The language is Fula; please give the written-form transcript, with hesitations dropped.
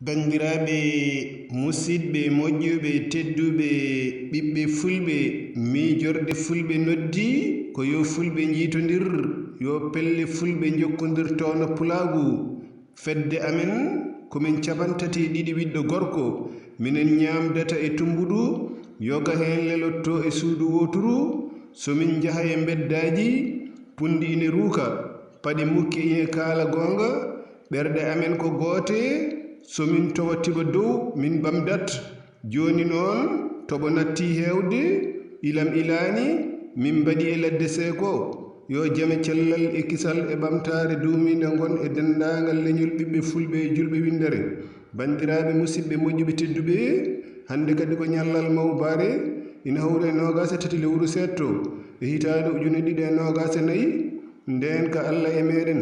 Bandiraɓe musidɓe moƴƴuɓe tedduɓe ɓiɓɓe fulɓe miijorde fulɓe noddi ko yo fulɓe jiitodir yo pelle fulɓe jokkodirtono pulagu fedde amen komin capantati ɗiɗi ɓiɗɗo gorko minen ñamdata e tumbuɗu yoga hen lelotto e suudu woturu somin jaha e beddaji pundi ine ruuka paɗi mukki ine kaala gonga ɓerɗe amen ko goote somin towa tiba dow min ɓamdat joni noon toɓo natti hewde ilam ilani min mbaɗi e ladde seeko yo jame cellal e kisal e ɓamtare dumina gon e dendagal leñol ɓiɓɓe fulɓe e julɓe windere bandiraɓe musidɓe moƴƴuɓe tedduɓe hande kadi ko ñallal mawbare ina hawre 23 lewru setto e hitande ujune ɗiɗi e 24 nden ka Allah e meɗen